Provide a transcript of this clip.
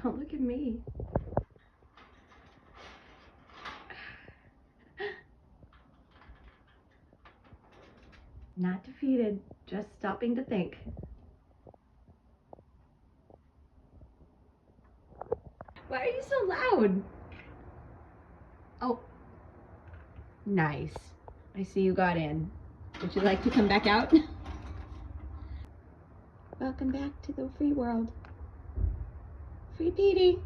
Don't look at me. Not defeated, just stopping to think. Why are you so loud? Oh, nice. I see you got in. Would you like to come back out? Welcome back to the free world. Free Petey.